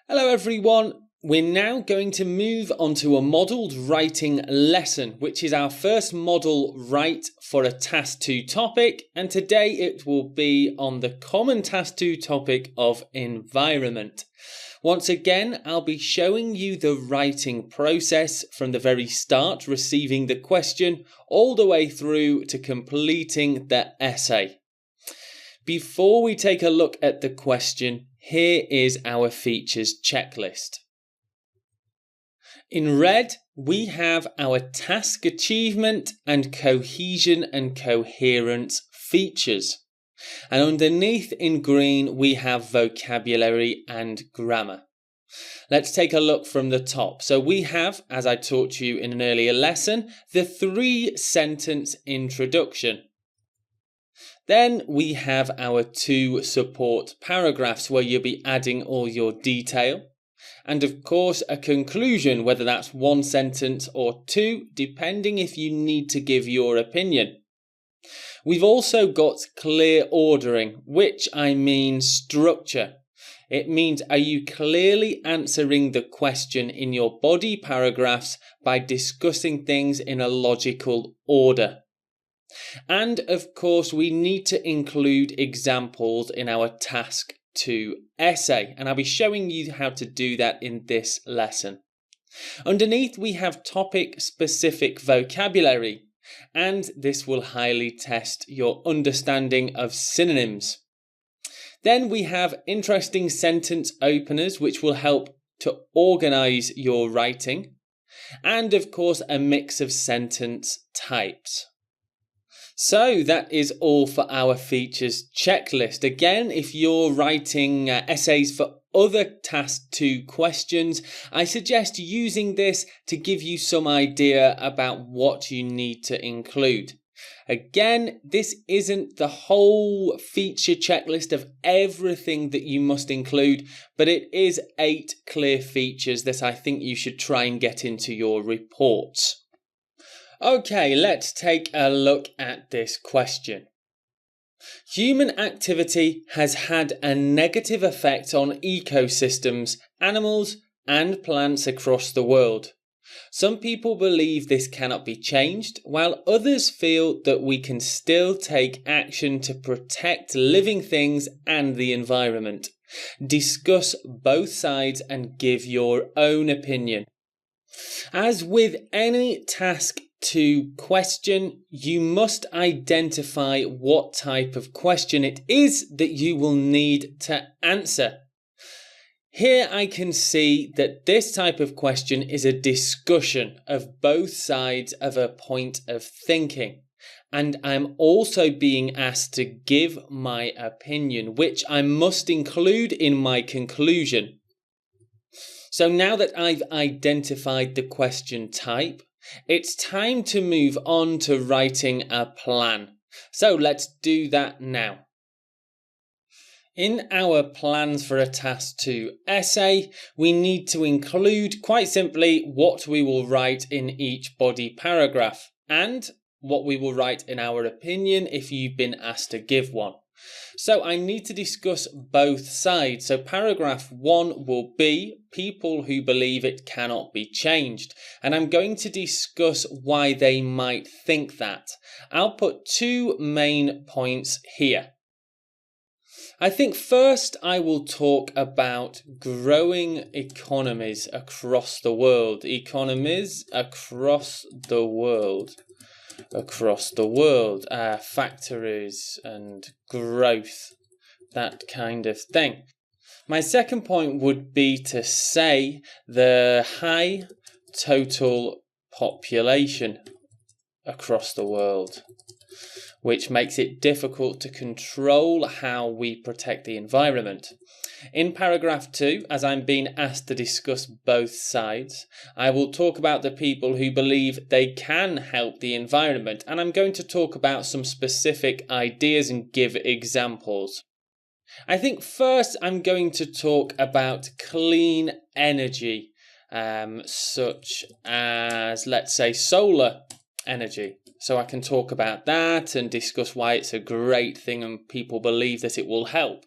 Hello everyone, we're now going to move on to a modelled writing lesson, which is our first model write for a Task 2 topic, and today it will be on the common Task 2 topic of environment. Once again, I'll be showing you the writing process from the very start, receiving the question, all the way through to completing the essay. Before we take a look at the question, here is our features checklist. In red, we have our task achievement and cohesion and coherence features. And underneath in green, we have vocabulary and grammar. Let's take a look from the top. So we have, as I taught to you in an earlier lesson, the 3-sentence introduction. Then we have our 2 support paragraphs where you'll be adding all your detail. And of course a conclusion, whether that's 1 sentence or 2, depending if you need to give your opinion. We've also got clear ordering, which I mean structure. It means, are you clearly answering the question in your body paragraphs by discussing things in a logical order? And of course, we need to include examples in our Task 2 essay, and I'll be showing you how to do that in this lesson. Underneath, we have topic-specific vocabulary, and this will highly test your understanding of synonyms. Then we have interesting sentence openers, which will help to organise your writing, and of course, a mix of sentence types. So that is all for our features checklist. Again, if you're writing essays for other Task 2 questions, I suggest using this to give you some idea about what you need to include. Again, this isn't the whole feature checklist of everything that you must include, but it is 8 clear features that I think you should try and get into your reports. Okay, let's take a look at this question. Human activity has had a negative effect on ecosystems, animals, and plants across the world. Some people believe this cannot be changed, while others feel that we can still take action to protect living things and the environment. Discuss both sides and give your own opinion. As with any Task 2 question, you must identify what type of question it is that you will need to answer. Here I can see that this type of question is a discussion of both sides of a point of thinking. And I'm also being asked to give my opinion, which I must include in my conclusion. So now that I've identified the question type, it's time to move on to writing a plan. So let's do that now. In our plans for a Task 2 essay, we need to include, quite simply, what we will write in each body paragraph and what we will write in our opinion if you've been asked to give one. So I need to discuss both sides. So paragraph 1 will be people who believe it cannot be changed. And I'm going to discuss why they might think that. I'll put 2 main points here. I think first I will talk about growing economies across the world. Economies across the world. Factories and growth, that kind of thing. My second point would be to say the high total population across the world, which makes it difficult to control how we protect the environment. In paragraph 2, as I'm being asked to discuss both sides, I will talk about the people who believe they can help the environment, and I'm going to talk about some specific ideas and give examples. I think first I'm going to talk about clean energy, such as, let's say, solar energy. So I can talk about that and discuss why it's a great thing and people believe that it will help.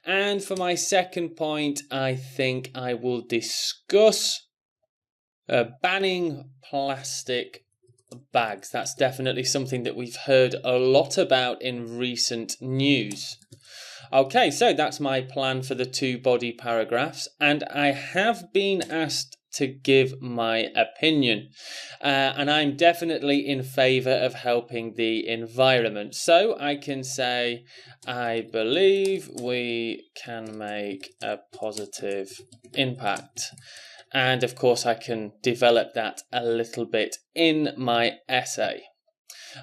And for my second point, I think I will discuss banning plastic bags. That's definitely something that we've heard a lot about in recent news. Okay, so that's my plan for the 2 body paragraphs, and I have been asked to give my opinion, and I'm definitely in favour of helping the environment. So I can say, I believe we can make a positive impact. And of course, I can develop that a little bit in my essay.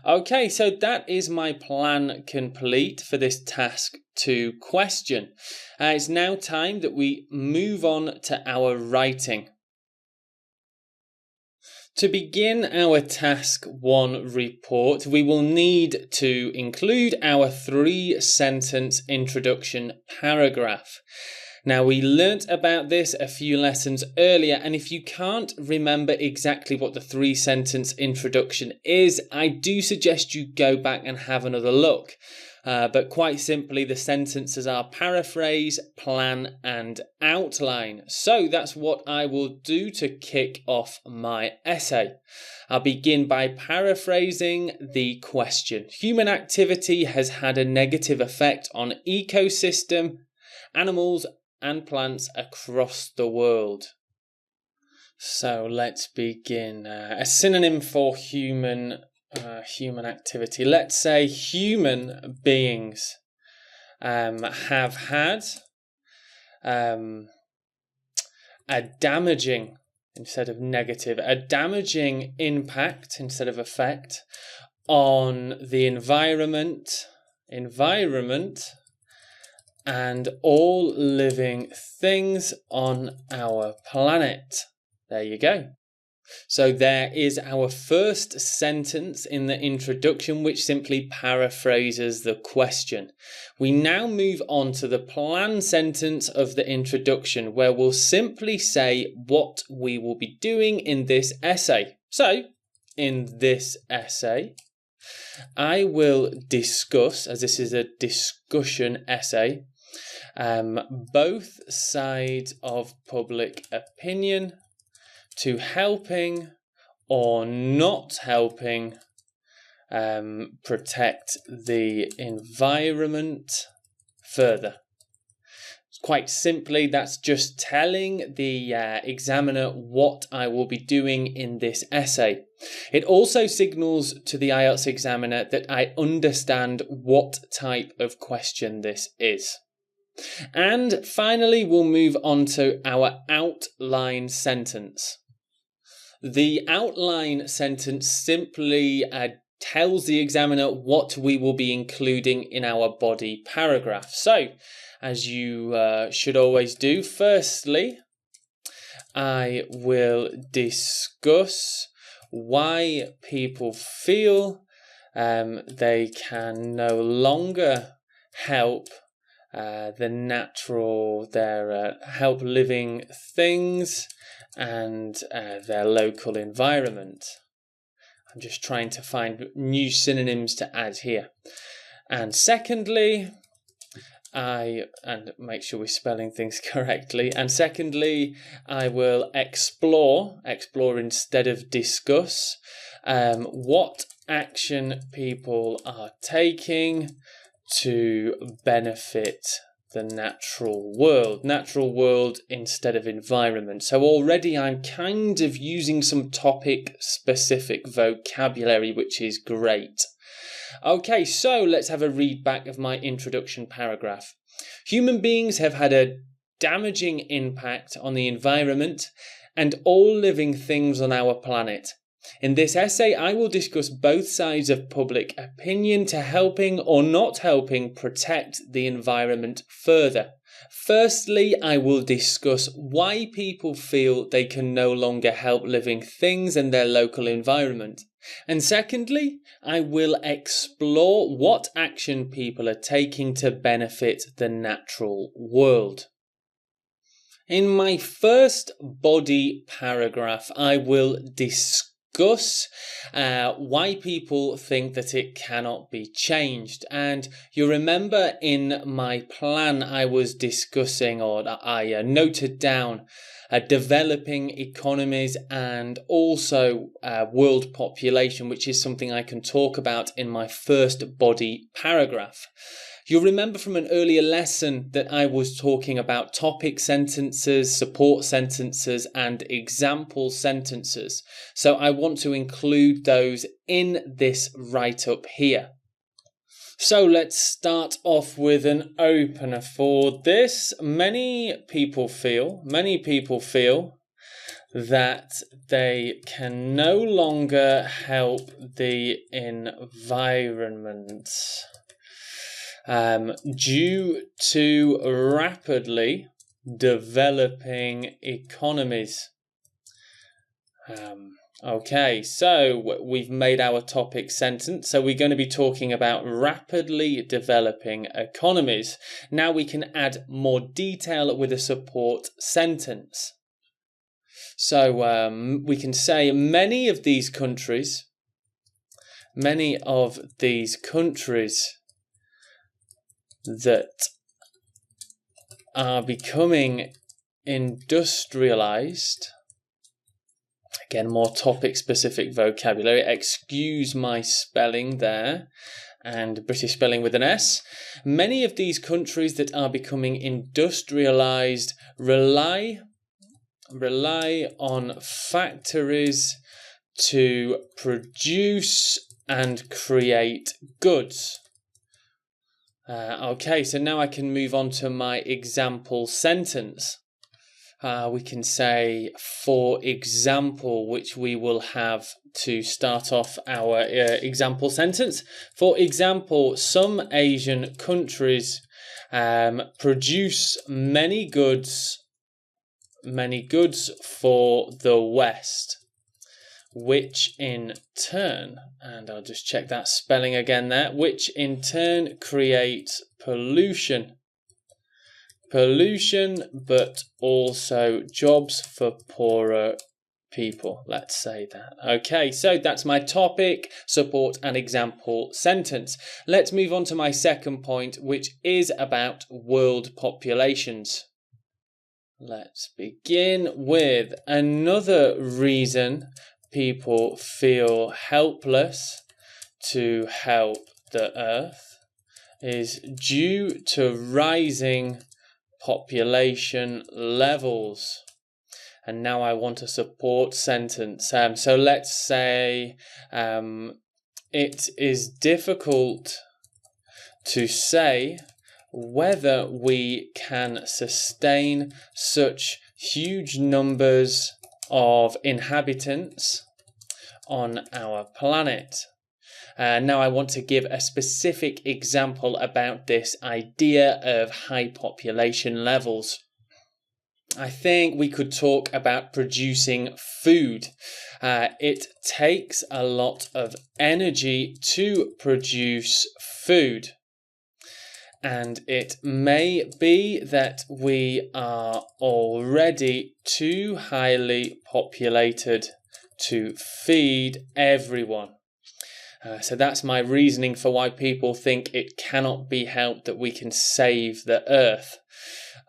Okay, so that is my plan complete for this task 2 question. It's now time that we move on to our writing. To begin our task 1 report, we will need to include our 3-sentence introduction paragraph. Now, we learnt about this a few lessons earlier, and if you can't remember exactly what the 3-sentence introduction is, I do suggest you go back and have another look. But quite simply, the sentences are paraphrase, plan, and outline. So that's what I will do to kick off my essay. I'll begin by paraphrasing the question. Human activity has had a negative effect on ecosystem, animals, and plants across the world. So let's begin. A synonym for human activity. Let's say human beings have had a damaging, instead of negative, a damaging impact instead of effect on the environment and all living things on our planet. There you go. So there is our first sentence in the introduction, which simply paraphrases the question. We now move on to the plan sentence of the introduction, where we'll simply say what we will be doing in this essay. So, in this essay, I will discuss, as this is a discussion essay, both sides of public opinion to helping or not helping protect the environment further. Quite simply, that's just telling the examiner what I will be doing in this essay. It also signals to the IELTS examiner that I understand what type of question this is. And finally, we'll move on to our outline sentence. The outline sentence simply tells the examiner what we will be including in our body paragraph. So, as you should always do, firstly, I will discuss why people feel they can no longer help help living things and their local environment. I'm just trying to find new synonyms to add here. And secondly, and make sure we're spelling things correctly. And secondly, I will explore instead of discuss, what action people are taking to benefit the natural world instead of environment. So already I'm kind of using some topic specific vocabulary, which is great. Okay, so let's have a read back of my introduction paragraph. Human beings have had a damaging impact on the environment and all living things on our planet. In this essay, I will discuss both sides of public opinion to helping or not helping protect the environment further. Firstly, I will discuss why people feel they can no longer help living things and their local environment. And secondly, I will explore what action people are taking to benefit the natural world. In my first body paragraph, I will discuss discuss why people think that it cannot be changed. And you remember in my plan I was discussing, or I noted down, developing economies and also world population, which is something I can talk about in my first body paragraph. You'll remember from an earlier lesson that I was talking about topic sentences, support sentences, and example sentences. So I want to include those in this write-up here. So let's start off with an opener for this. Many people feel that they can no longer help the environment due to rapidly developing economies. Okay, so we've made our topic sentence. So we're going to be talking about rapidly developing economies. Now we can add more detail with a support sentence. So we can say many of these countries that are becoming industrialized. Again, more topic-specific vocabulary. Excuse my spelling there, and British spelling with an S. Many of these countries that are becoming industrialized rely on factories to produce and create goods. Okay, so now I can move on to my example sentence. We can say, for example, which we will have to start off our example sentence. For example, some Asian countries produce many goods for the West, which in turn, and I'll just check that spelling again there, which in turn creates pollution, but also jobs for poorer people. Let's say that. Okay, so that's my topic, support, and example sentence. Let's move on to my second point, which is about world populations. Let's begin with another reason people feel helpless to help the Earth is due to rising population levels. And now I want a support sentence. So let's say it is difficult to say whether we can sustain such huge numbers of inhabitants on our planet. Now I want to give a specific example about this idea of high population levels. I think we could talk about producing food. It takes a lot of energy to produce food. And it may be that we are already too highly populated to feed everyone. So that's my reasoning for why people think it cannot be helped that we can save the Earth.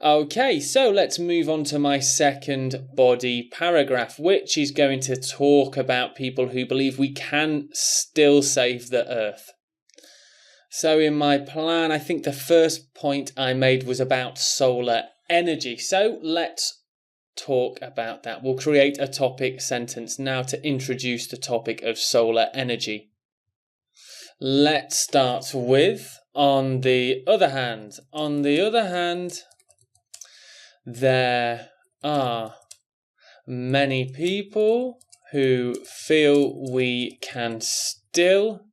Okay, so let's move on to my second body paragraph, which is going to talk about people who believe we can still save the Earth. So in my plan, I think the first point I made was about solar energy. So let's talk about that. We'll create a topic sentence now to introduce the topic of solar energy. Let's start with, on the other hand, there are many people who feel we can still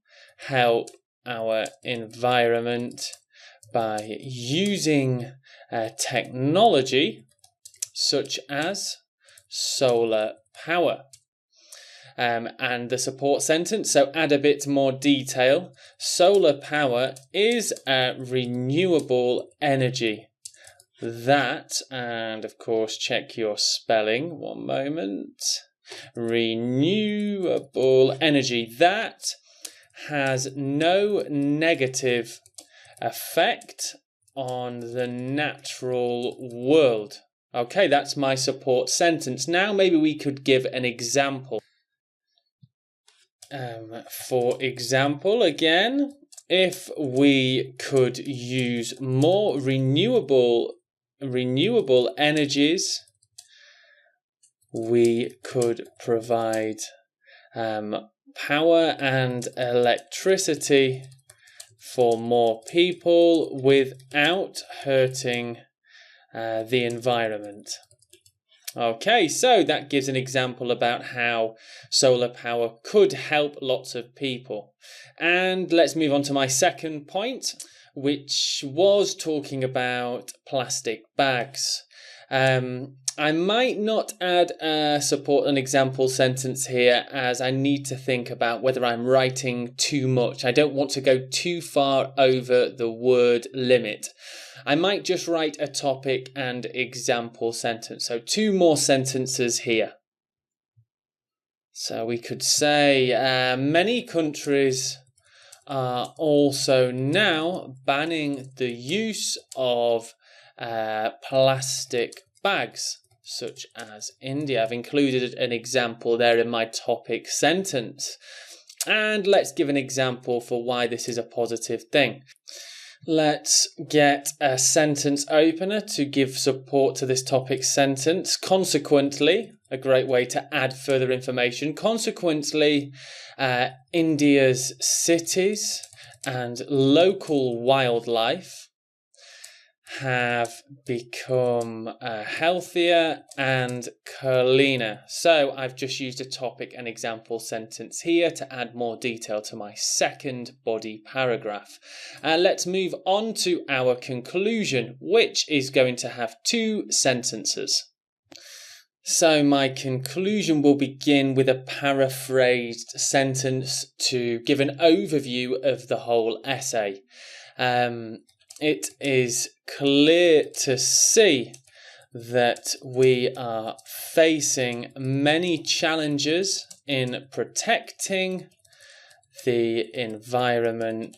help our environment by using technology such as solar power. And the support sentence, so add a bit more detail. Solar power is a renewable energy that, and of course check your spelling, one moment. Renewable energy that has no negative effect on the natural world. Okay, that's my support sentence. Now maybe we could give an example. For example, again, if we could use more renewable energies, we could provide power and electricity for more people without hurting the environment. Okay, so that gives an example about how solar power could help lots of people. And let's move on to my second point, which was talking about plastic bags. I might not add a support and example sentence here, as I need to think about whether I'm writing too much. I don't want to go too far over the word limit. I might just write a topic and example sentence. So 2 more sentences here. So we could say many countries are also now banning the use of plastic bags, such as India. I've included an example there in my topic sentence. And let's give an example for why this is a positive thing. Let's get a sentence opener to give support to this topic sentence. Consequently, a great way to add further information. Consequently, India's cities and local wildlife have become healthier and cleaner. So I've just used a topic and example sentence here to add more detail to my second body paragraph. Let's move on to our conclusion, which is going to have 2 sentences. So my conclusion will begin with a paraphrased sentence to give an overview of the whole essay. It is clear to see that we are facing many challenges in protecting the environment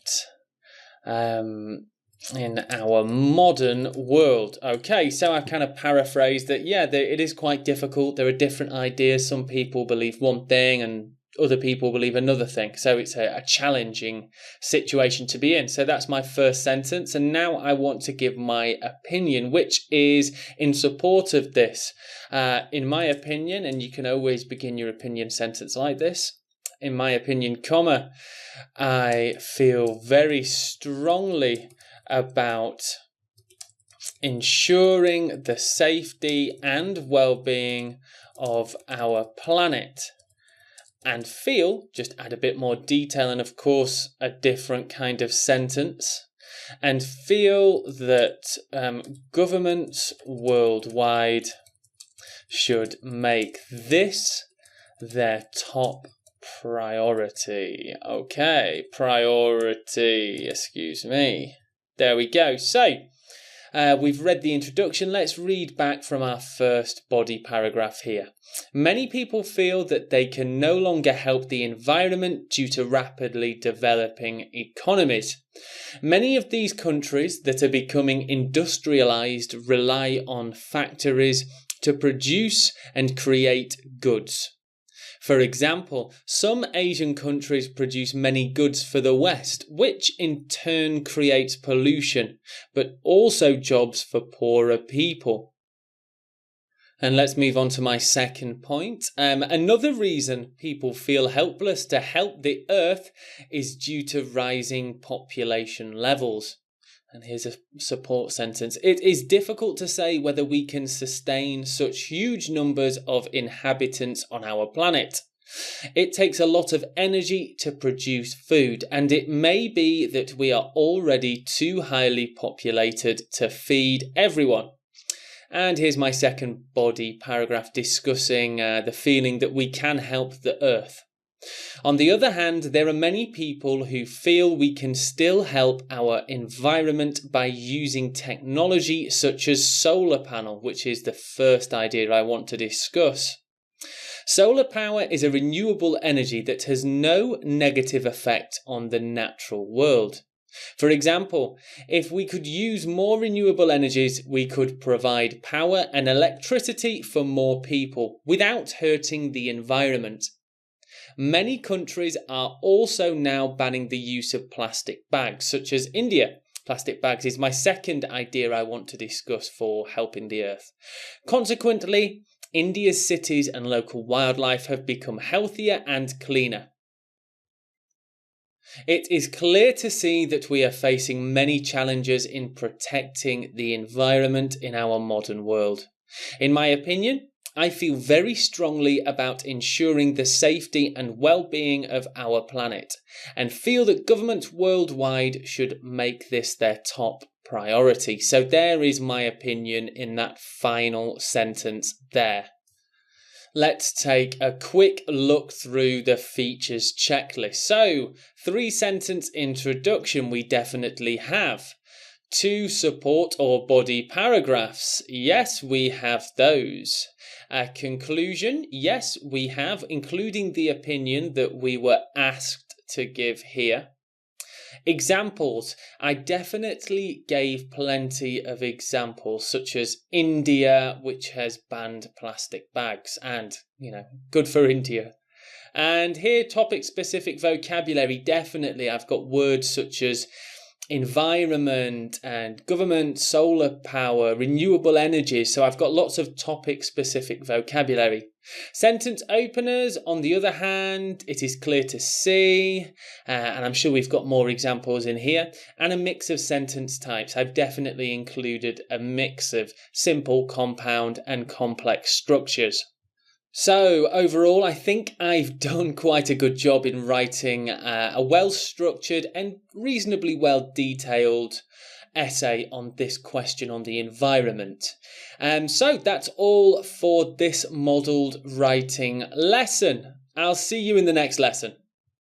in our modern world. Okay, so I've kind of paraphrased that, it is quite difficult. There are different ideas. Some people believe one thing and other people believe another thing. So it's a challenging situation to be in. So that's my first sentence. And now I want to give my opinion, which is in support of this. In my opinion, and you can always begin your opinion sentence like this. In my opinion, comma, I feel very strongly about ensuring the safety and well-being of our planet. And feel, just add a bit more detail and of course a different kind of sentence. And feel that governments worldwide should make this their top priority. Okay, priority, excuse me. There we go. So, we've read the introduction. Let's read back from our first body paragraph here. Many people feel that they can no longer help the environment due to rapidly developing economies. Many of these countries that are becoming industrialized rely on factories to produce and create goods. For example, some Asian countries produce many goods for the West, which in turn creates pollution, but also jobs for poorer people. And let's move on to my second point. Another reason people feel helpless to help the Earth is due to rising population levels. And here's a support sentence. It is difficult to say whether we can sustain such huge numbers of inhabitants on our planet. It takes a lot of energy to produce food, and it may be that we are already too highly populated to feed everyone. And here's my second body paragraph discussing the feeling that we can help the Earth. On the other hand, there are many people who feel we can still help our environment by using technology such as solar panel, which is the first idea I want to discuss. Solar power is a renewable energy that has no negative effect on the natural world. For example, if we could use more renewable energies, we could provide power and electricity for more people without hurting the environment. Many countries are also now banning the use of plastic bags, such as India. Plastic bags is my second idea I want to discuss for helping the earth. Consequently, India's cities and local wildlife have become healthier and cleaner. It is clear to see that we are facing many challenges in protecting the environment in our modern world. In my opinion, I feel very strongly about ensuring the safety and well-being of our planet, and feel that governments worldwide should make this their top priority. So there is my opinion in that final sentence there. Let's take a quick look through the features checklist. So, 3-sentence introduction we definitely have. 2 support or body paragraphs. Yes, we have those. A conclusion. Yes, we have, including the opinion that we were asked to give here. Examples. I definitely gave plenty of examples, such as India, which has banned plastic bags, and, good for India. And here, topic-specific vocabulary, definitely I've got words such as environment and government, solar power, renewable energy. So I've got lots of topic-specific vocabulary. Sentence openers, on the other hand, it is clear to see, and I'm sure we've got more examples in here, and a mix of sentence types. I've definitely included a mix of simple, compound, and complex structures. So overall, I think I've done quite a good job in writing a well-structured and reasonably well-detailed essay on this question on the environment. So that's all for this modelled writing lesson. I'll see you in the next lesson.